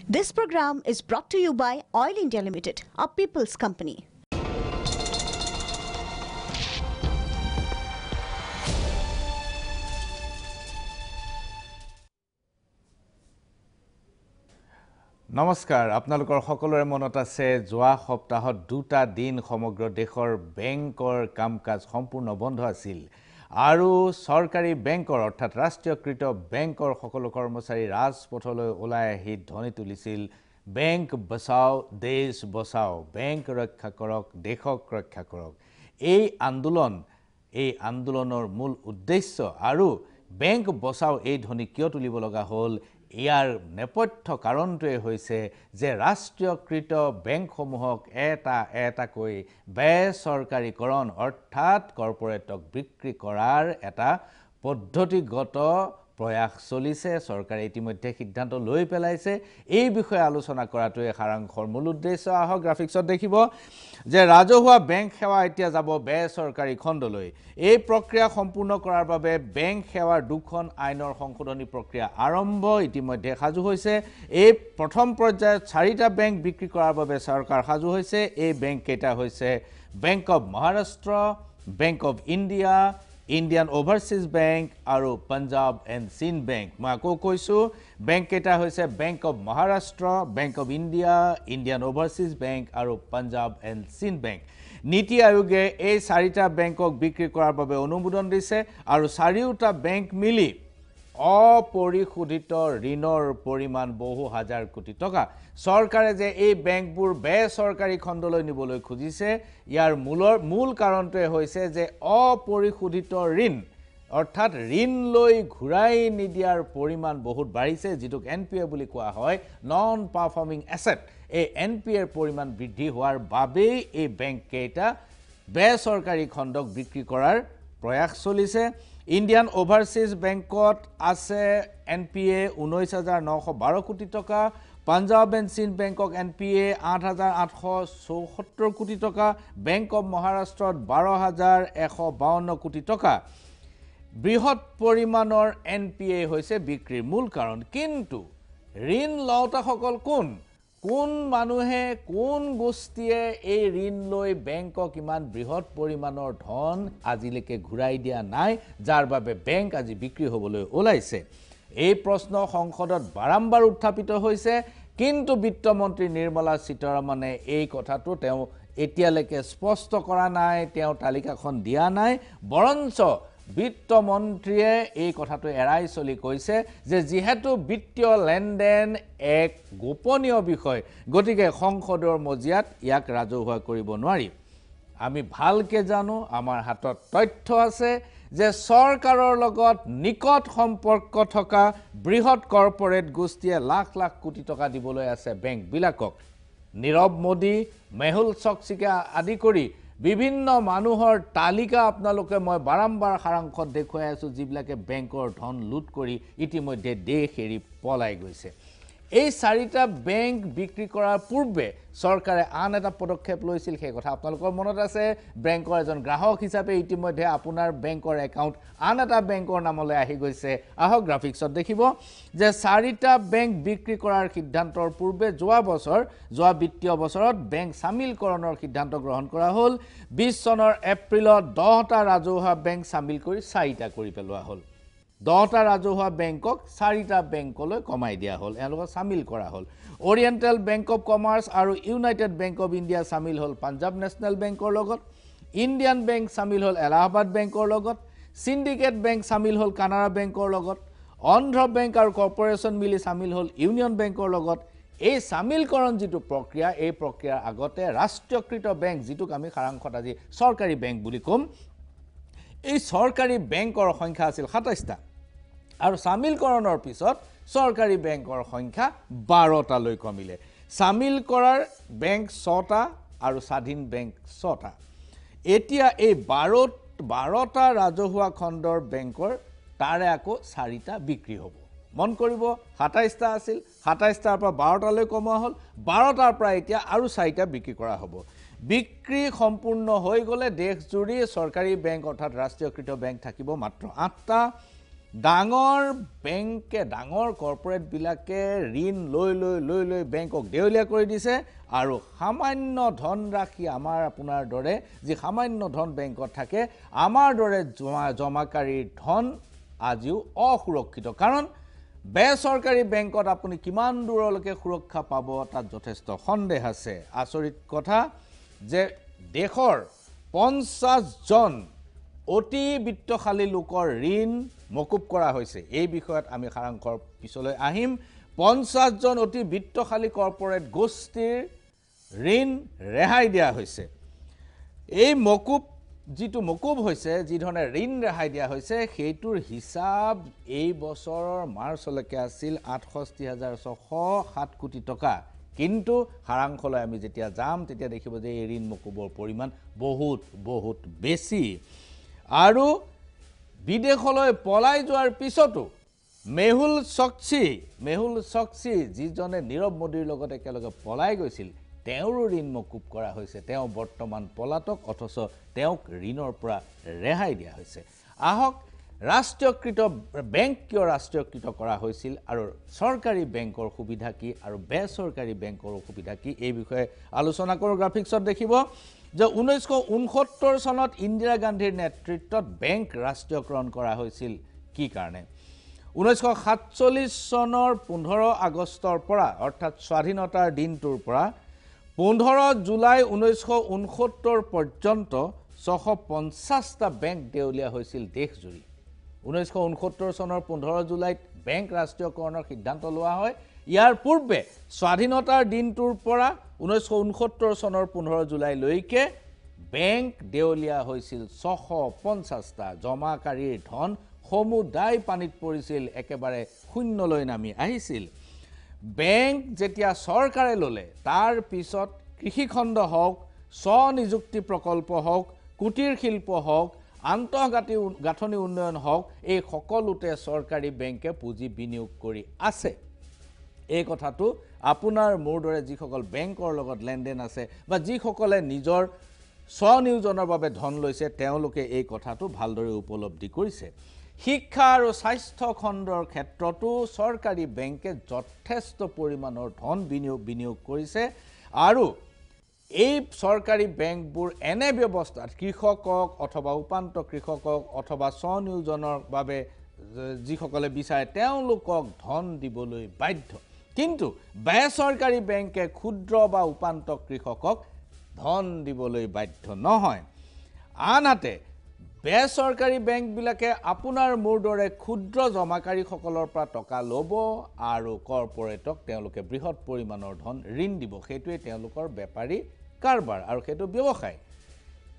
This program is brought to you by Oil India Limited, a people's company. নমস্কাৰ আপোনালোকৰ সকলোৰে মনত আছে যোৱা সপ্তাহত দুটা দিন সমগ্ৰ দেশৰ বেংকৰ কামকাজ সম্পূৰ্ণ বন্ধ আছিল আৰু চৰকাৰী বেংকৰ অৰ্থাৎ ৰাষ্ট্ৰীয়কৃত বেংকৰ সকলো কৰ্মচাৰী ৰাজপথলৈ ওলাই আহি ধ্বনি তুলিছিল বেংক বচাও দেশ বচাও বেংক ৰক্ষা কৰক দেশক ৰক্ষা কৰক এই আন্দোলনৰ মূল উদ্দেশ্য আৰু বেংক বচাও এই ধ্বনি কিয় তুলিব লগা হ'ল ইয়াৰ নেপথ্য কাৰণটোৱে হৈছে যে ৰাষ্ট্ৰীয়কৃত বেংকসমূহক এটাকৈ বেচৰকাৰীকৰণ অৰ্থাৎ কৰ্পোৰেটক বিক্ৰী কৰাৰ এটা পদ্ধতিগত প্ৰয়াস চলিছে চৰকাৰে ইতিমধ্যে সিদ্ধান্ত লৈ পেলাইছে এই বিষয়ে আলোচনা কৰাটোৱে সাৰাংশৰ মূল উদ্দেশ্য আহক গ্ৰাফিক্সত দেখিব যে ৰাজহুৱা বেংক সেৱা এতিয়া যাব বেচৰকাৰী খণ্ডলৈ এই প্ৰক্ৰিয়া সম্পূৰ্ণ কৰাৰ বাবে বেংক সেৱাৰ দুখন আইনৰ সংশোধনী প্ৰক্ৰিয়া আৰম্ভ ইতিমধ্যে সাজু হৈছে এই প্ৰথম পৰ্যায়ত 4টা বেংক বিক্ৰী কৰাৰ বাবে চৰকাৰ সাজু হৈছে এই বেংক কেইটা হৈছে bank of Maharashtra bank of India Indian Overseas Bank আৰু Punjab and Sind Bank মই আকৌ কৈছো বেংক কেইটা হৈছে bank of Maharashtra bank of India Indian overseas bank আৰু Punjab and Sind Bank নীতি আয়োগে এই 4টা বেংকক বিক্ৰী কৰাৰ বাবে অনুমোদন দিছে আৰু 4টা বেংক মিলি অপৰিশোধিত ঋণৰ পৰিমাণ বহু হাজাৰ কোটি টকা চৰকাৰে যে এই বেংকবোৰ বেচৰকাৰী খণ্ডলৈ নিবলৈ খুজিছে ইয়াৰ মূল কাৰণটোৱে হৈছে যে অপৰিশোধিত ঋণ অৰ্থাৎ ঋণ লৈ ঘূৰাই নিদিয়াৰ পৰিমাণ বহুত বাঢ়িছে যেটোক এনপিএ বুলি কোৱা হয় নন পাৰফৰ্মিং এছেট এই এনপিএৰ পৰিমাণ বৃদ্ধি হোৱাৰ বাবে এই বেংক কেইটা বেচৰকাৰী খণ্ডক বিক্ৰী কৰাৰ প্ৰয়াস চলিছে ইণ্ডিয়ান ওভাৰসিজ বেংকত আছে এনপিএ 19912 কোটি টকা Punjab and Sindh Bangkok NPA 8874 কোটি টকা বেংক অফ মহাৰাষ্ট্ৰত 12152 কোটি টকা বৃহৎ পৰিমাণৰ এনপিএ হৈছে বিক্ৰীৰ মূল কাৰণ কিন্তু ঋণ লওঁতাসকল কোন মানুহে কোন গোষ্ঠীয়ে এই ঋণ লৈ বেংকক ইমান বৃহৎ পৰিমাণৰ ধন আজিলৈকে ঘূৰাই দিয়া নাই যাৰ বাবে বেংক আজি বিক্ৰী হ'বলৈ ওলাইছে এই প্ৰশ্ন সংসদত বাৰম্বাৰ উত্থাপিত হৈছে কিন্তু বিত্তমন্ত্ৰী নিৰ্মলা সীতাৰমণে এই কথাটো তেওঁ এতিয়ালৈকে স্পষ্ট কৰা নাই তেওঁ তালিকাখন দিয়া নাই বৰঞ্চ বিত্তমন্ত্ৰীয়ে এই কথাটো এৰাই চলি কৈছে যে যেহেতু বিত্তীয় লেনদেন এক গোপনীয় বিষয় গতিকে সংসদৰ মজিয়াত ইয়াক ৰাজহুৱা কৰিব নোৱাৰি আমি ভালকে জানো আমাৰ হাতত তথ্য আছে যে চৰকাৰৰ লগত নিকট সম্পৰ্ক থকা বৃহৎ কৰ্পোৰেট গোষ্ঠীয়ে লাখ লাখ কোটি টকা দিবলৈ আছে বেংক বিলাকক নীৰৱ মোদী মেহুল চকসীকে আদি কৰি বিভিন্ন মানুহৰ তালিকা আপোনালোকে মই বাৰম্বাৰ সাৰাংশত দেখুৱাই আছো যিবিলাকে বেংকৰ ধন লুট কৰি ইতিমধ্যে দেশ এৰি পলাই গৈছে এই 4টা বেংক বিক্ৰী কৰাৰ পূৰ্বে চৰকাৰে আন এটা পদক্ষেপ লৈছিল সেই কথা আপোনালোকৰ মনত আছে বেংকৰ এজন গ্ৰাহক হিচাপে ইতিমধ্যে আপোনাৰ বেংকৰ একাউণ্ট আন এটা বেংকৰ নামলৈ আহি গৈছে আহক গ্ৰাফিক্সত দেখিব যে 4টা বেংক বিক্ৰী কৰাৰ সিদ্ধান্তৰ পূৰ্বে যোৱা বিত্তীয় বছৰত বেংক সামিলকৰণৰ সিদ্ধান্ত গ্ৰহণ কৰা হ'ল 20 চনৰ এপ্ৰিলত 10টা ৰাজহুৱা বেংক সামিল কৰি 4টা কৰি পেলোৱা হ'ল 10টা ৰাজহুৱা বেংকক 4টা বেংকলৈ কমাই দিয়া হ'ল এওঁলোকক সামিল কৰা হ'ল ওৰিয়েণ্টেল বেংক অফ কমাৰ্চ আৰু ইউনাইটেড বেংক অফ ইণ্ডিয়া সামিল হ'ল পাঞ্জাব নেশ্যনেল বেংকৰ লগত ইণ্ডিয়ান বেংক সামিল হ'ল এলাহাবাদ বেংকৰ লগত সিন্ডিকেট বেংক সামিল হ'ল কানাড়া বেংকৰ লগত অন্ধ্ৰ বেংক আৰু কৰ্পোৰেচন মিলি সামিল হ'ল ইউনিয়ন বেংকৰ লগত এই সামিলকৰণ যেটো প্ৰক্ৰিয়া এই প্ৰক্ৰিয়াৰ আগতে ৰাষ্ট্ৰীয়কৃত বেংক যেটোক আমি সাৰাংশত আজি চৰকাৰী বেংক বুলি কম এই চৰকাৰী বেংকৰ সংখ্যা আছিল 27টা আৰু সামিলকৰণৰ পিছত চৰকাৰী বেংকৰ সংখ্যা 12টা লৈ কমিলে সামিল কৰাৰ বেংক 6টা আৰু স্বাধীন বেংক 6টা এতিয়া এই 12টা ৰাজহুৱা খণ্ডৰ বেংকৰ তাৰে আকৌ 4টা বিক্ৰী হ'ব মন কৰিব 27টা আছিল 27টাৰ পৰা 12টা লৈ কমোৱা হ'ল 12টাৰ পৰা এতিয়া আৰু 4টা বিক্ৰী কৰা হ'ব বিক্ৰী সম্পূৰ্ণ হৈ গলে দেশজুৰি চৰকাৰী বেংক অৰ্থাৎ ৰাষ্ট্ৰীয়কৃত বেংক থাকিব মাত্ৰ 8টা ডাঙৰ বেংকে ডাঙৰ কৰ্পোৰেটবিলাকে ঋণ লৈ বেংকক দেউলীয়া কৰি দিছে আৰু সামান্য ধনৰাশি আমাৰ আপোনাৰ দৰে যি সামান্য ধন বেংকত থাকে আমাৰ দৰে জমাকাৰীৰ ধন আজিও অসুৰক্ষিত কাৰণ বেচৰকাৰী বেংকত আপুনি কিমান দূৰলৈকে সুৰক্ষা পাব তাত যথেষ্ট সন্দেহ আছে আচৰিত কথা যে দেশৰ 50 জন অতি বিত্তশালী লোকৰ ঋণ মকুব কৰা হৈছে এই বিষয়ত আমি সাৰাংশৰ পিছলৈ আহিম 50 জন অতি বিত্তশালী কৰ্পোৰেট গোষ্ঠীৰ ঋণ ৰেহাই দিয়া হৈছে এই যিটো মকুব হৈছে যি ধৰণে ঋণ ৰেহাই দিয়া হৈছে সেইটোৰ হিচাপ এই বছৰৰ মাৰ্চলৈকে আছিল ৬৮,৬০৭ কোটি টকা কিন্তু সাৰাংশলৈ আমি যেতিয়া যাম তেতিয়া দেখিব যে এই ঋণ মকুবৰ পৰিমাণ বহুত বেছি আৰু বিদেশলৈ পলাই যোৱাৰ পিছতো মেহুল চকচি যিজনে নীৰৱ মোদীৰ লগত একেলগে পলাই গৈছিল তেওঁৰো ঋণ মকুব কৰা হৈছে তেওঁ বৰ্তমান পলাতক অথচ তেওঁক ঋণৰ পৰা ৰেহাই দিয়া হৈছে আহক ৰাষ্ট্ৰীয়কৃত বেংক কিয় ৰাষ্ট্ৰীয়কৃত কৰা হৈছিল আৰু চৰকাৰী বেংকৰ সুবিধা কি আৰু বেচৰকাৰী বেংকৰ সুবিধা কি এই বিষয়ে আলোচনা কৰোঁ গ্ৰাফিক্সত দেখিব যে 1969 চনত ইন্দিৰা গান্ধীৰ নেতৃত্বত বেংক ৰাষ্ট্ৰীয়কৰণ কৰা হৈছিল কি কাৰণে 1947 চনৰ 15 আগষ্টৰ পৰা অৰ্থাৎ স্বাধীনতাৰ দিনটোৰ পৰা 15 জুলাই 1969 পৰ্যন্ত 650টা বেংক দেউলীয়া হৈছিল দেশজুৰি 1969 চনৰ 15 জুলাইত বেংক ৰাষ্ট্ৰীয়কৰণৰ সিদ্ধান্ত লোৱা হয় ইয়াৰ পূৰ্বে স্বাধীনতাৰ দিনটোৰ পৰা 1969 চনৰ 15 জুলাইলৈকে বেংক দেউলীয়া হৈছিল 650টা জমাকাৰীৰ ধন সমুদায় পানীত পৰিছিল একেবাৰে শূন্যলৈ নামি আহিছিল বেংক যেতিয়া চৰকাৰে ললে তাৰ পিছত কৃষিখণ্ড হওক স্বনিযুক্তি প্ৰকল্প হওক কুটিৰ শিল্প হওক আন্তঃগাঁথনি উন্নয়ন হওক এই সকলোতে চৰকাৰী বেংকে পুঁজি বিনিয়োগ কৰি আছে এই কথাটো আপোনাৰ মোৰ দৰে যিসকল বেংকৰ লগত লেনদেন আছে বা যিসকলে নিজৰ স্বনিয়োজনৰ বাবে ধন লৈছে তেওঁলোকে এই কথাটো ভালদৰে উপলব্ধি কৰিছে শিক্ষা আৰু স্বাস্থ্য খণ্ডৰ ক্ষেত্ৰতো চৰকাৰী বেংকে যথেষ্ট পৰিমাণৰ ধন বিনিয়োগ কৰিছে আৰু এই চৰকাৰী বেংকবোৰ এনে ব্যৱস্থাত কৃষকক অথবা উপান্ত কৃষকক অথবা স্বনিয়োজনৰ বাবে যিসকলে বিচাৰে তেওঁলোকক ধন দিবলৈ বাধ্য কিন্তু বেচৰকাৰী বেংকে ক্ষুদ্ৰ বা উপান্ত কৃষকক ধন দিবলৈ বাধ্য নহয় আনহাতে বেচৰকাৰী বেংকবিলাকে আপোনাৰ মোৰ দৰে ক্ষুদ্ৰ জমাকাৰীসকলৰ পৰা টকা ল'ব আৰু কৰ্পোৰেটক তেওঁলোকে বৃহৎ পৰিমাণৰ ধন ঋণ দিব সেইটোৱে তেওঁলোকৰ বেপাৰী কাৰবাৰ আৰু সেইটো ব্যৱসায়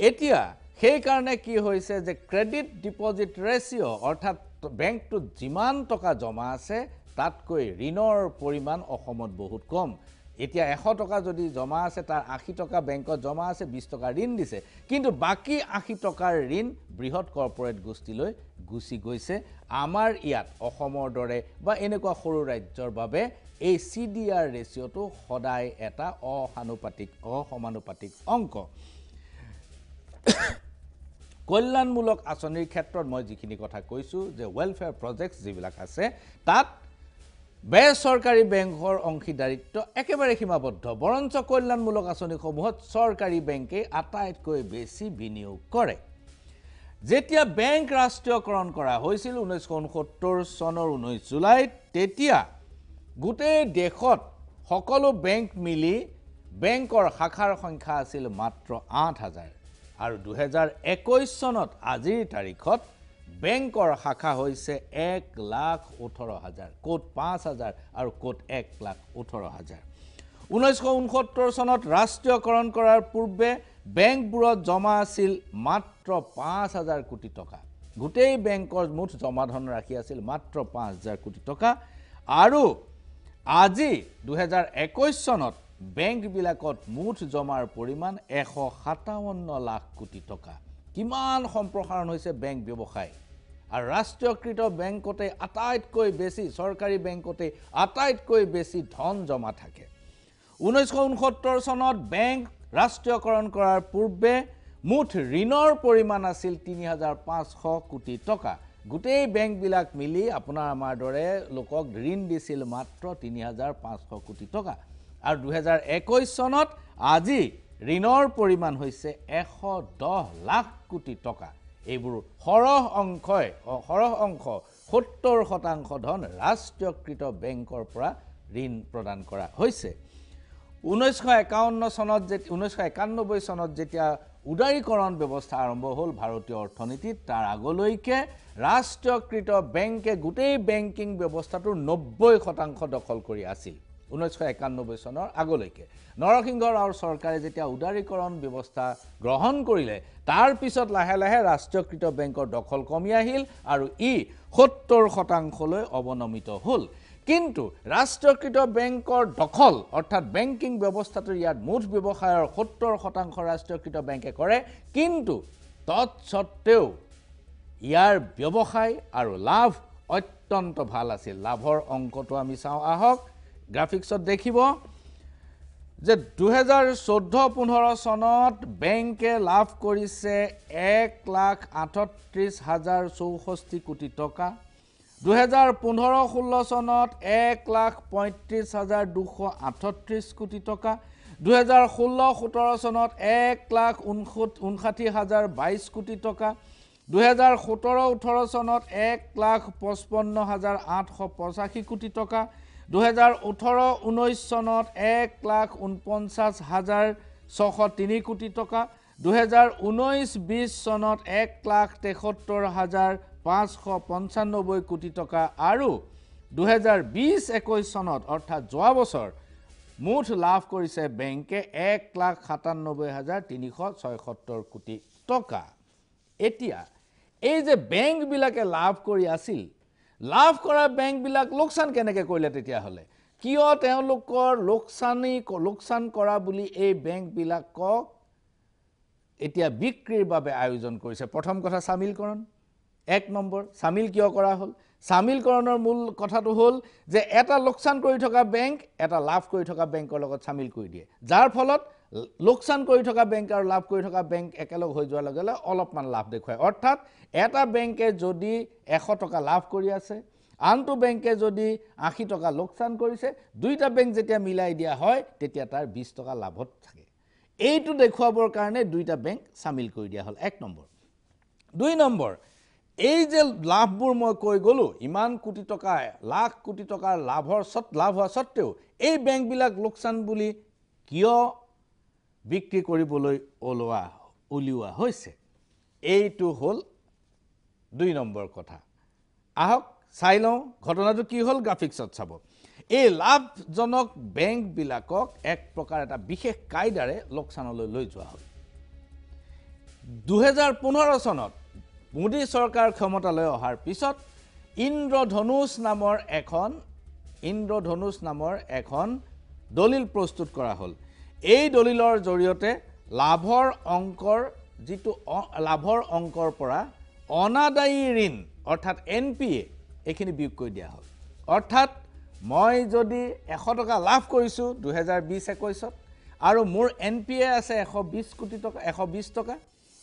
এতিয়া সেই কাৰণে কি হৈছে যে ক্ৰেডিট ডিপজিট ৰেচিঅ অৰ্থাৎ বেংকটোত যিমান টকা জমা আছে তাতকৈ ঋণৰ পৰিমাণ অসমত বহুত কম এতিয়া 100 টকা যদি জমা আছে তাৰ 80 টকা বেংকত জমা আছে 20 টকা ঋণ দিছে কিন্তু বাকি 80 টকাৰ ঋণ বৃহৎ কৰ্পোৰেট গোষ্ঠীলৈ গুচি গৈছে আমাৰ ইয়াত অসমৰ দৰে বা এনেকুৱা সৰু ৰাজ্যৰ বাবে এই CDR ৰেচিঅটো সদায় এটা অসমানুপাতিক অংক কল্যাণমূলক আঁচনিৰ ক্ষেত্ৰত মই যিখিনি কথা কৈছো যে ওয়েলফেয়াৰ প্ৰজেক্টছ যিবিলাক আছে তাত বেচৰকাৰী বেংকৰ অংশীদাৰিত্ব একেবাৰে সীমাবদ্ধ বৰঞ্চ কল্যাণমূলক আঁচনিসমূহত চৰকাৰী বেংকে আটাইতকৈ বেছি বিনিয়োগ কৰে যেতিয়া বেংক ৰাষ্ট্ৰীয়কৰণ কৰা হৈছিল 1969 চনৰ 19 জুলাইত তেতিয়া গোটেই দেশত সকলো বেংক মিলি বেংকৰ শাখাৰ সংখ্যা আছিল মাত্ৰ 8000 আৰু 2021 চনত আজিৰ তাৰিখত বেংকৰ শাখা হৈছে 1,18,000 কোট 5,000 আৰু কোট 1,18,000 1969 চনত ৰাষ্ট্ৰীয়কৰণ কৰাৰ পূৰ্বে বেংকবোৰত জমা আছিল মাত্ৰ 5,000 কোটি টকা গোটেই বেংকৰ মুঠ জমা ধন ৰাখি আছিল মাত্ৰ 5,000 কোটি টকা আৰু আজি 2021 চনত বেংকবিলাকত মুঠ জমাৰ পৰিমাণ 157 লাখ কোটি টকা কিমান সম্প্ৰসাৰণ হৈছে বেংক ব্যৱসায় আৰু ৰাষ্ট্ৰীয়কৃত বেংকতে আটাইতকৈ বেছি চৰকাৰী বেংকতে আটাইতকৈ বেছি ধন জমা থাকে 1969 চনত বেংক ৰাষ্ট্ৰীয়কৰণ কৰাৰ পূৰ্বে মুঠ ঋণৰ পৰিমাণ আছিল 3,500 কোটি টকা গোটেই বেংকবিলাক মিলি আপোনাৰ আমাৰ দৰে লোকক ঋণ দিছিল মাত্ৰ ৩,৫০০ কোটি টকা আৰু ২০২১ চনত আজি ঋণৰ পৰিমাণ হৈছে ১১০ লাখ কোটি টকা এইবোৰ সৰহ অংশ ৭০% ধন ৰাষ্ট্ৰীয়কৃত বেংকৰ পৰা ঋণ প্ৰদান কৰা হৈছে 1991 চনত যেতিয়া উদাৰীকৰণ ব্যৱস্থা আৰম্ভ হ'ল ভাৰতীয় অৰ্থনীতিত তাৰ আগলৈকে ৰাষ্ট্ৰীয়কৃত বেংকে গোটেই বেংকিং ব্যৱস্থাটোৰ 90% দখল কৰি আছিল 1991 চনৰ আগলৈকে নৰসিংহ ৰাওৰ চৰকাৰে যেতিয়া উদাৰীকৰণ ব্যৱস্থা গ্ৰহণ কৰিলে তাৰ পিছত লাহে লাহে ৰাষ্ট্ৰীয়কৃত বেংকৰ দখল কমি আহিল আৰু ই 70%লৈ অৱনমিত হ'ল কিন্তু ৰাষ্ট্ৰীয়কৃত বেংকৰ দখল অৰ্থাৎ বেংকিং ব্যৱস্থাটোৰ ইয়াত মুঠ ব্যৱসায়ৰ 70% ৰাষ্ট্ৰীয়কৃত বেংকে কৰে কিন্তু তৎসত্ত্বেও ইয়াৰ ব্যৱসায় আৰু লাভ অত্যন্ত ভাল আছিল লাভৰ অংকটো আমি চাওঁ আহক গ্ৰাফিক্সত দেখিব যে 2014-15 চনত বেংকে লাভ কৰিছে 1,38,064 কোটি টকা 2015-16 চনত 1,35,238 কোটি টকা 2016-17 চনত 1,59,022 কোটি টকা 2017-18 চনত 1,55,885 কোটি টকা 2018-19 চনত 1,49,603 কোটি টকা 2019-20 চনত 1,73,595 কোটি টকা আৰু 2020-21 চনত অৰ্থাৎ যোৱা বছৰ মুঠ লাভ কৰিছে বেংকে 1,97,376 কোটি টকা এতিয়া এই যে বেংকবিলাকে লাভ কৰি আছিল লাভ কৰা বেংকবিলাক লোকচান কেনেকৈ কৰিলে তেতিয়া হলে কিয় তেওঁলোকৰ লোকচান কৰা বুলি এই বেংকবিলাকক এতিয়া বিক্ৰীৰ বাবে আয়োজন কৰিছে প্ৰথম কথা সামিলকৰণ এক নম্বৰ সামিল কিয় কৰা হ'ল সামিলকৰণৰ মূল কথাটো হ'ল যে এটা লোকচান কৰি থকা বেংক এটা লাভ কৰি থকা বেংকৰ লগত সামিল কৰি দিয়ে যাৰ ফলত লোকচান কৰি থকা বেংক আৰু লাভ কৰি থকা বেংক একেলগ হৈ যোৱাৰ লগে লগে অলপমান লাভ দেখুৱায় অৰ্থাৎ এটা বেংকে যদি 100 টকা লাভ কৰি আছে আনটো বেংকে যদি 80 টকা লোকচান কৰিছে দুইটা বেংক যেতিয়া মিলাই দিয়া হয় তেতিয়া তাৰ 20 টকা লাভত থাকে এইটো দেখুৱাবৰ কাৰণে দুইটা বেংক সামিল কৰি দিয়া হ'ল এক নম্বৰ দুই নম্বৰ এই যে লাভবোৰ মই কৈ গলো ইমান কোটি টকা লাখ কোটি টকাৰ লাভ হোৱা সত্ত্বেও এই বেংকবিলাক লোকচান বুলি কিয় বিক্ৰী কৰিবলৈ উলিওৱা হৈছে এইটো হ'ল দুই নম্বৰ কথা আহক চাই লওঁ ঘটনাটো কি হ'ল গ্ৰাফিক্সত চাব এই লাভজনক বেংকবিলাকক এক প্ৰকাৰ এটা বিশেষ কায়দাৰে লোকচানলৈ লৈ যোৱা হ'ল 2015 চনত মোদী চৰকাৰ ক্ষমতালৈ অহাৰ পিছত ইন্দ্ৰধনুষ নামৰ এখন দলিল প্ৰস্তুত কৰা হ'ল এই দলিলৰ জৰিয়তে লাভৰ অংকৰ পৰা অনাদায়ী ঋণ অৰ্থাৎ এনপিএ এইখিনি বিয়োগ কৰি দিয়া হ'ল অৰ্থাৎ মই যদি 100 টকা লাভ কৰিছো 2020-21ত আৰু মোৰ এনপিএ আছে 120 কোটি টকা 120 টকা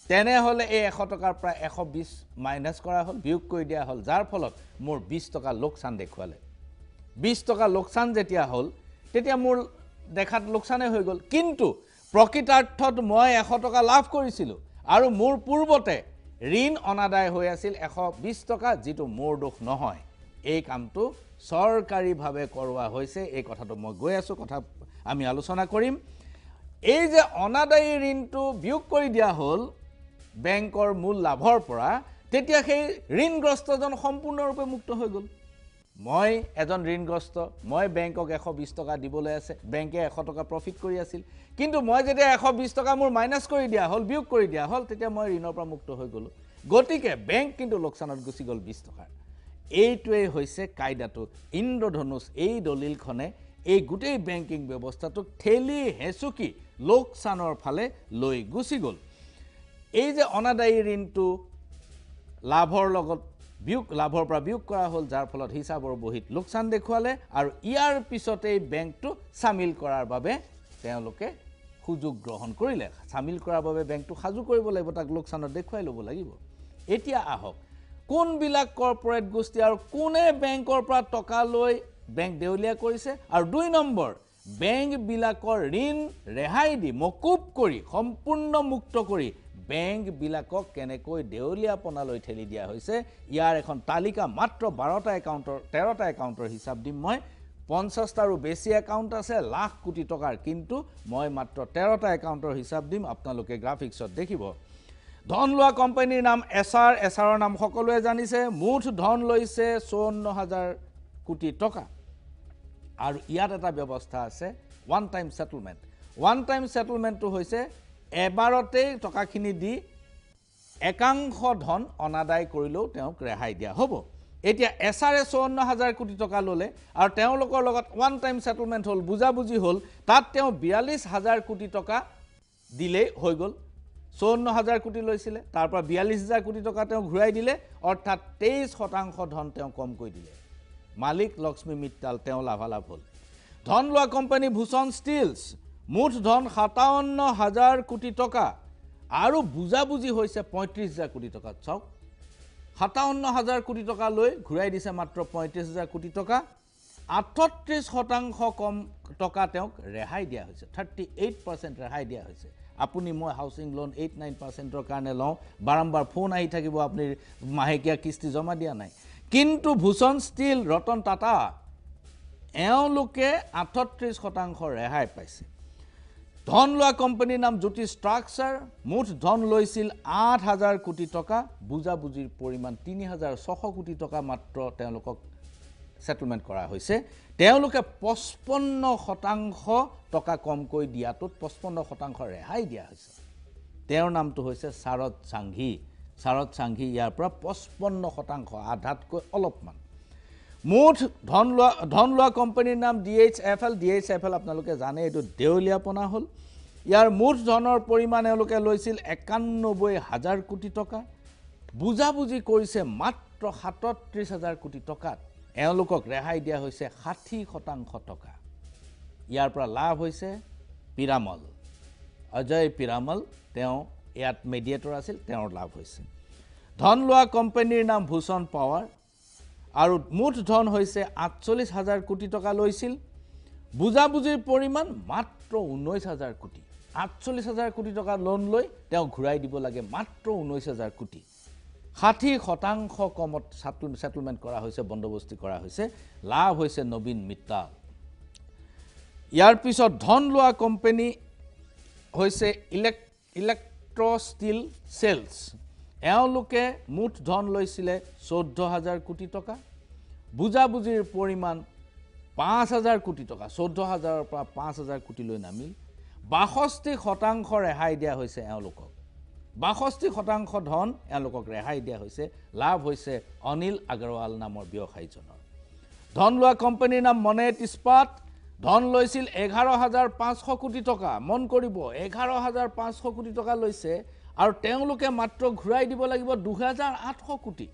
তেনেহলে এই 100 টকাৰ পৰা 120 মাইনাস কৰা হ'ল বিয়োগ কৰি দিয়া হ'ল যাৰ ফলত মোৰ 20 টকা লোকচান দেখুৱালে 20 টকা লোকচান যেতিয়া হ'ল তেতিয়া মোৰ দেখাত লোকচানে হৈ গ'ল কিন্তু প্ৰকৃতাৰ্থত মই 100 টকা লাভ কৰিছিলো আৰু মোৰ পূৰ্বতে ঋণ অনাদায় হৈ আছিল 120 টকা যেটো মোৰ দোষ নহয় এই কামটো সৰকাৰীভাৱে কৰোৱা হৈছে এই কথাটো মই গৈ আছো কথা আমি আলোচনা কৰিম এই যে অনাদায়ী ঋণটো বিয়োগ কৰি দিয়া হ'ল বেংকৰ মূল লাভৰ পৰা তেতিয়া সেই ঋণগ্ৰস্তজন সম্পূৰ্ণৰূপে মুক্ত হৈ গ'ল মই এজন ঋণগ্ৰস্ত মই বেংকক 120 টকা দিবলৈ আছে বেংকে 100 টকা প্ৰফিট কৰি আছিল কিন্তু মই যেতিয়া 120 টকা মোৰ মাইনাস কৰি দিয়া হ'ল বিয়োগ কৰি দিয়া হ'ল তেতিয়া মই ঋণৰ পৰা মুক্ত হৈ গলো গতিকে বেংক কিন্তু লোকচানত গুচি গ'ল 20 টকা এইটোৱে হৈছে কায়দাটো ইন্দ্ৰধনুষ এই দলিলখনে এই গোটেই বেংকিং ব্যৱস্থাটোক ঠেলি হেঁচুকি লোকচানৰ ফালে লৈ গুচি গ'ল এই যে অনাদায়ী ঋণটো লাভৰ পৰা বিয়োগ কৰা হ'ল যাৰ ফলত হিচাপৰ বহীত লোকচান দেখুৱালে আৰু ইয়াৰ পিছতে বেংকটো সামিল কৰাৰ বাবে তেওঁলোকে সুযোগ গ্ৰহণ কৰিলে সামিল কৰাৰ বাবে বেংকটো সাজু কৰিব লাগিব তাক লোকচানত দেখুৱাই ল'ব লাগিব এতিয়া আহক কোনবিলাক কৰ্পৰেট গোষ্ঠী আৰু কোনে বেংকৰ পৰা টকা লৈ বেংক দেউলিয়া কৰিছে আৰু 2 নম্বৰ বেংক বিলাকৰ ঋণ ৰেহাই দি মকুব কৰি সম্পূৰ্ণ মুক্ত কৰি বেংক বিলাকক কেনেকৈ দেউলিয়াপনালৈ ঠেলি দিয়া হৈছে ইয়াৰ এখন তালিকা মাত্ৰ 12টা একাউণ্টৰ 13টা একাউণ্টৰ হিচাপ দিম মই 50টাৰো বেছি একাউণ্ট আছে লাখ কোটি টকাৰ কিন্তু মই মাত্ৰ 13টা একাউণ্টৰ হিচাপ দিম আপোনালোকে গ্ৰাফিক্সত দেখিব ধন লোৱা কোম্পানীৰ নাম এছআৰৰ নাম সকলোৱে জানিছে মুঠ ধন লৈছে 54000 কোটি টকা আৰু ইয়াত এটা ব্যৱস্থা আছে ওৱান টাইম সেটেলমেন্টটো হৈছে এবাৰতে টকাখিনি দি একাংশ ধন অনাদায় কৰিলেও তেওঁক ৰেহাই দিয়া হ'ব এতিয়া এছআৰে 54000 কোটি টকা ললে আৰু তেওঁলোকৰ লগত ওৱান টাইম সেটেলমেন্ট হল বুজাবুজি হল তাত তেওঁ 42000 কোটি টকা দিলে হৈ গল 54000 কোটি লৈছিলে তাৰ পৰা 42000 কোটি টকা তেওঁ ঘূৰাই দিলে অৰ্থাৎ 23% ধন তেওঁ কম কৰি দিলে মালিক লক্ষ্মী মিত্তাল তেওঁ লাভালাভ হল ধন লোৱা কোম্পানী ভূষণ ষ্টিলছ মুঠ ধন 57000 কোটি টকা আৰু বুজাবুজি হৈছে 35000 কোটি টকা চাওক 57000 কোটি টকা লৈ ঘূৰাই দিছে মাত্ৰ 35000 কোটি টকা 38% কম টকা তেওঁক ৰেহাই দিয়া হৈছে 38% ৰেহাই দিয়া হৈছে আপুনি মই হাউচিং লোন 8-9%ৰ কাৰণে লওঁ বাৰম্বাৰ ফোন আহি থাকিব আপুনি মাহেকীয়া কিস্তি জমা দিয়া নাই কিন্তু ভূষণ ষ্টিল ৰতন টাটা এওঁলোকে 38% ৰেহাই পাইছে ধন লোৱা কোম্পানীৰ নাম জ্যোতি ষ্ট্ৰাকচাৰ মুঠ ধন লৈছিল 8000 কোটি টকা বুজাবুজিৰ পৰিমাণ 3600 কোটি টকা মাত্ৰ তেওঁলোকক সেটেলমেন্ট কৰা হৈছে তেওঁলোকে 55% টকা কমকৈ দিয়াটোত 55% ৰেহাই দিয়া হৈছে তেওঁৰ নামটো হৈছে শাৰদ সাংঘি ইয়াৰ পৰা 55% আধাতকৈ অলপমান মুঠ ধন লোৱা কোম্পানীৰ নাম DHFL আপোনালোকে জানে এটো দেউলিয়াপনা হল ইয়াৰ মুঠ ধনৰ পৰিমাণ এওঁলোকে লৈছিল 91000 কোটি টকা বুজাবুজি কৰিছে মাত্ৰ 37000 কোটি টকাত এওঁলোকক ৰেহাই দিয়া হৈছে 60% টকা ইয়াৰ পৰা লাভ হৈছে পিৰামল অজয় পিৰামল তেওঁ ইয়াত মিডিয়েটৰ আছিল তেওঁৰ লাভ হৈছে ধন লোৱা কোম্পানীৰ নাম ভূষণ পাৱাৰ আৰু মুঠ ধন হৈছে 48000 কোটি টকা লৈছিল বুজাবুজিৰ পৰিমাণ মাত্ৰ 19000 কোটি 48000 কোটি টকা লোন লৈ তেওঁ ঘূৰাই দিব লাগে মাত্ৰ 19000 কোটি 60% কমত সেটেলমেন্ট কৰা হৈছে বন্দবস্তি কৰা হৈছে লাভ হৈছে নবীন মিত্তাল ইয়াৰ পিছত ধন লোৱা কোম্পানী হৈছে ইলেক্ট্ৰ ষ্টিল সেলছ এওঁলোকে মুঠ ধন লৈছিলে 14000 কোটি টকা বুজাবুজিৰ পৰিমাণ 5000 কোটি টকা 14000ৰ পৰা 5000 কোটি লৈ নামিল 62% ৰেহাই দিয়া হৈছে এওঁলোকক 62% ধন এওঁলোকক ৰেহাই দিয়া হৈছে লাভ হৈছে অনিল আগৰৱাল নামৰ ব্যৱসায়ীজনৰ ধন লোৱা কোম্পানীৰ নাম মনেট ইস্পাত ধন লৈছিল 11500 কোটি টকা মন কৰিব 11500 কোটি টকা লৈছে আৰু তেওঁলোকে মাত্ৰ ঘূৰাই দিব লাগিব 2800 কোটি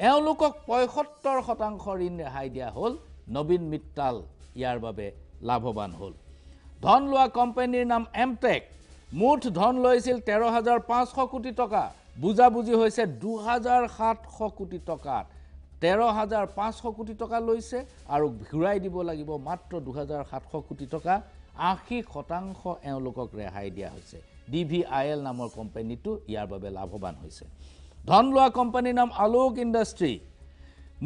এওঁলোকক 75% ঋণ ৰেহাই দিয়া হল নবীন মিত্তাল ইয়াৰ বাবে লাভৱান হল ধন লোৱা কোম্পানীৰ নাম এমটেক মুঠ ধন লৈছিল 13500 কোটি টকা বুজাবুজি হৈছে 2700 কোটি টকা 13500 কোটি টকা লৈছে আৰু ঘূৰাই দিব লাগিব মাত্ৰ 2700 কোটি টকা 80% এওঁলোকক ৰেহাই দিয়া হৈছে DVIL নামৰ কোম্পানীটো ইয়াৰ বাবে লাভৱান হৈছে ধন লোৱা কোম্পানীৰ নাম আলোক ইণ্ডাষ্ট্ৰী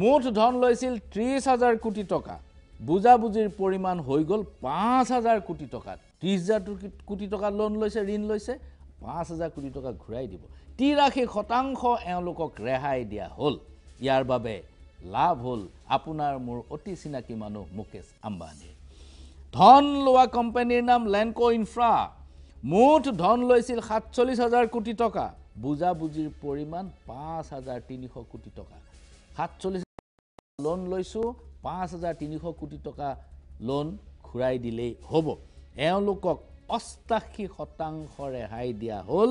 মুঠ ধন লৈছিল 30000 কোটি টকা বুজাবুজিৰ পৰিমাণ হৈ গল 5000 কোটি টকা 30000 কোটি টকা লোন লৈছে ঋণ লৈছে 5000 কোটি টকা ঘূৰাই দিব 83% এওঁলোকক ৰেহাই দিয়া হল ইয়াৰ বাবে লাভ হল আপোনাৰ মোৰ অতি চিনাকি মানুহ মুকেশ আম্বানী ধন লোৱা কোম্পানীৰ নাম লেনকো ইনফ্ৰা মুঠ ধন লৈছিল 47000 কোটি টকা বুজাবুজিৰ পৰিমাণ 5300 কোটি টকা 47 লোন লৈছো 5300 কোটি টকা লোন ঘূৰাই দিলেই হ'ব এওঁলোকক 88% ৰেহাই দিয়া হল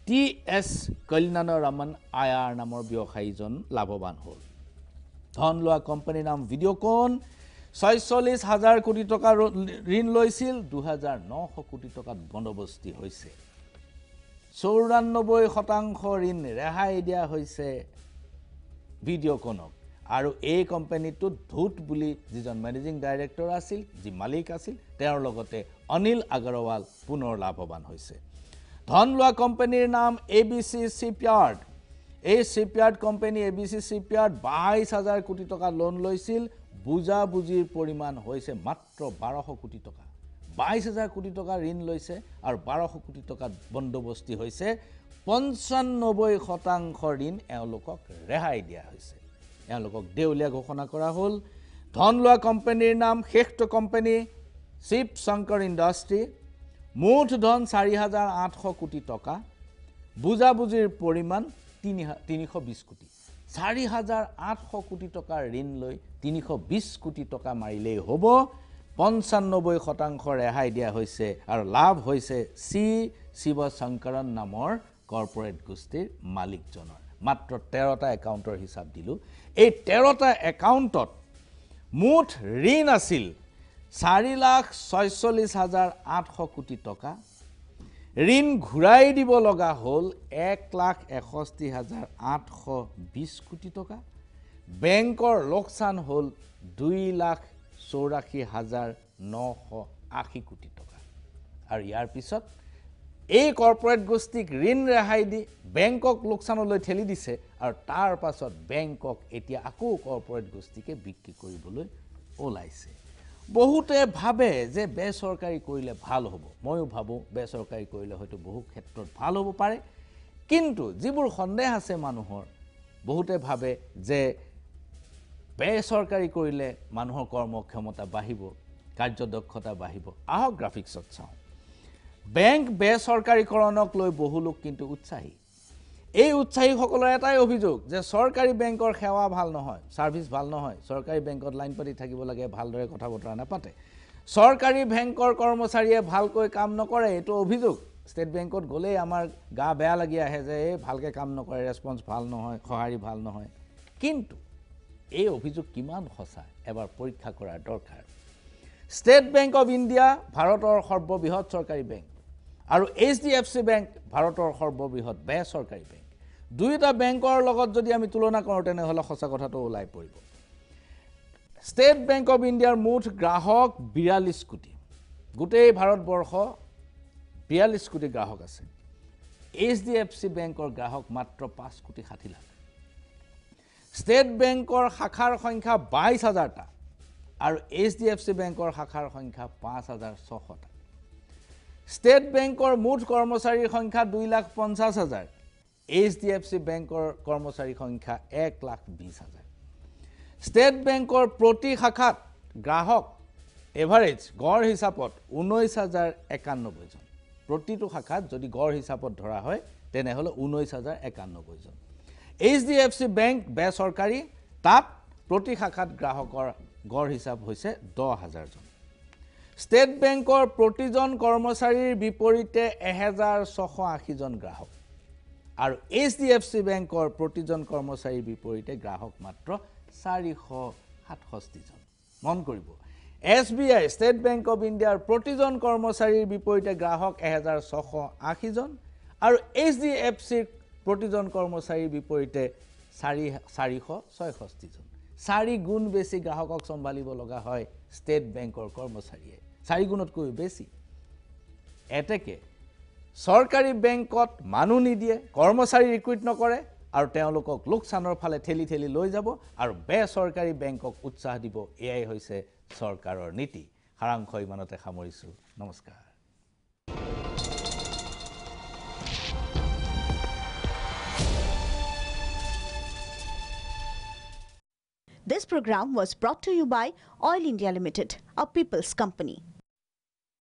TS কল্যাণৰামন আয়াৰ নামৰ ব্যৱসায়ীজন লাভৱান হল ধন লোৱা কোম্পানীৰ নাম ভিডিঅকন 46000 কোটি টকা ঋণ লৈছিল 2900 কোটি টকাত বন্দবস্তি হৈছে 94% ঋণ ৰেহাই দিয়া হৈছে ভিডিঅ'কনক আৰু এই কোম্পানীটোত ধূত বুলি যিজন মেনেজিং ডাইৰেক্টৰ আছিল যি মালিক আছিল তেওঁৰ লগতে অনিল আগৰৱাল পুনৰ লাভৱান হৈছে ধন লোৱা কোম্পানীৰ নাম ABC Shipyard এই শিপয়াৰ্ড কোম্পানী ABC Shipyard 22,000 কোটি টকা লোন লৈছিল বুজাবুজিৰ পৰিমাণ হৈছে মাত্ৰ 1200 কোটি টকা 22,000 কোটি টকা ঋণ লৈছে আৰু 1200 কোটি টকা বন্দোবস্তি হৈছে 95% ঋণ এওঁলোকক ৰেহাই দিয়া হৈছে এওঁলোকক দেউলীয়া ঘোষণা কৰা হ'ল ধন লোৱা কোম্পানীৰ নাম শেষটো কোম্পানী শিৱ শংকৰ ইণ্ডাষ্ট্ৰী মুঠ ধন 4,800 কোটি টকা বুজাবুজিৰ পৰিমাণ 320 কোটি 4,800 কোটি টকা ঋণ লৈ 320 কোটি টকা মাৰিলেই হ'ব 95% ৰেহাই দিয়া হৈছে আৰু লাভ হৈছে শিৱ শংকৰন নামৰ কৰ্পোৰেট গোষ্ঠীৰ মালিকজনৰ মাত্ৰ 13টা একাউণ্টৰ হিচাপ দিলোঁ এই 13টা একাউণ্টত মুঠ ঋণ আছিল 4,46,800 কোটি টকা ঋণ ঘূৰাই দিব লগা হ'ল 1,61,820 কোটি টকা বেংকৰ লোকচান হ'ল 2,84,980 কোটি টকা আৰু ইয়াৰ পিছত এই কৰ্পোৰেট গোষ্ঠীক ঋণ ৰেহাই দি বেংকক লোকচানলৈ ঠেলি দিছে আৰু তাৰ পাছত বেংকক এতিয়া আকৌ কৰ্পোৰেট গোষ্ঠীকে বিক্ৰী কৰিবলৈ ওলাইছে বহুতে ভাবে যে বেচৰকাৰী কৰিলে ভাল হ'ব ময়ো ভাবো বেচৰকাৰী কৰিলে হয়তো বহু ক্ষেত্ৰত ভাল হ'ব পাৰে কিন্তু যিবোৰ সন্দেহ আছে মানুহৰ বহুতে ভাবে যে বেচৰকাৰী কৰিলে মানুহৰ কৰ্মক্ষমতা বাঢ়িব কাৰ্যদক্ষতা বাঢ়িব আহক গ্ৰাফিক্সত চাওঁ বেংক বেচৰকাৰীকৰণক লৈ বহু লোক কিন্তু উৎসাহী এই উৎসাহীসকলৰ এটাই অভিযোগ যে চৰকাৰী বেংকৰ সেৱা ভাল নহয় সাৰ্ভিস ভাল নহয় চৰকাৰী বেংকত লাইন পাতি থাকিব লাগে ভালদৰে কথা বতৰা নাপাতে চৰকাৰী বেংকৰ কৰ্মচাৰীয়ে ভালকৈ কাম নকৰে এটো অভিযোগ ষ্টেট বেংকত গ'লে আমাৰ গা বেয়া লাগি আহে যে ভালকৈ কাম নকৰে ৰেসপন্স ভাল নহয় সহাৰি ভাল নহয় কিন্তু এই অভিযোগ কিমান সঁচা এবাৰ পৰীক্ষা কৰাৰ দৰকাৰ ষ্টেট বেংক অফ ইণ্ডিয়া ভাৰতৰ সৰ্ববৃহৎ চৰকাৰী বেংক আৰু HDFC বেংক ভাৰতৰ সৰ্ববৃহৎ বেচৰকাৰী বেংক দুইটা বেংকৰ লগত যদি আমি তুলনা কৰোঁ তেনেহলে সঁচা কথাটো ওলাই পৰিব ষ্টেট বেংক অফ ইণ্ডিয়াৰ মুঠ গ্ৰাহক 42 কোটি গোটেই ভাৰতবৰ্ষ 42 কোটি গ্ৰাহক আছে HDFC বেংকৰ গ্ৰাহক মাত্ৰ 5 কোটি 60 লাখ ষ্টেট বেংকৰ শাখাৰ সংখ্যা 22,000টা আৰু HDFC বেংকৰ শাখাৰ সংখ্যা 5,600টা ষ্টেট বেংকৰ মুঠ কৰ্মচাৰীৰ সংখ্যা 2,50,000 HDFC বেংকৰ কৰ্মচাৰীৰ সংখ্যা 1,20,000 ষ্টেট বেংকৰ প্ৰতি শাখাত গ্ৰাহক এভাৰেজ গড় হিচাপত 19,091 জন প্ৰতিটো শাখাত যদি গড় হিচাপত ধৰা হয় তেনেহলে 19,091 জন HDFC বেংক বেচৰকাৰী তাত প্ৰতি শাখাত গ্ৰাহকৰ গড় হিচাপ হৈছে 10,000 জন ষ্টেট বেংকৰ প্ৰতিজন কৰ্মচাৰীৰ বিপৰীতে 1,680 জন গ্ৰাহক আৰু HDFC বেংকৰ প্ৰতিজন কৰ্মচাৰীৰ বিপৰীতে গ্ৰাহক মাত্ৰ 467 জন মন কৰিব SBI ষ্টেট বেংক অফ ইণ্ডিয়াৰ প্ৰতিজন কৰ্মচাৰীৰ বিপৰীতে গ্ৰাহক 1,680 জন আৰু HDFC প্ৰতিজন কৰ্মচাৰীৰ বিপৰীতে 466 জন 4 গুণ বেছি গ্ৰাহকক চম্ভালিব লগা হয় ষ্টেট বেংকৰ কৰ্মচাৰীয়ে 4 গুণতকৈ বেছি এতেকে চৰকাৰী বেংকত মানুহ নিদিয়ে কৰ্মচাৰী ৰিক্ৰুইট নকৰে আৰু তেওঁলোকক লোকচানৰ ফালে ঠেলি ঠেলি লৈ যাব আৰু বেচৰকাৰী বেংকক উৎসাহ দিব এয়াই হৈছে চৰকাৰৰ নীতি সাৰাংশ ইমানতে সামৰিছো নমস্কাৰ This program was brought to you by Oil India Limited, a people's company.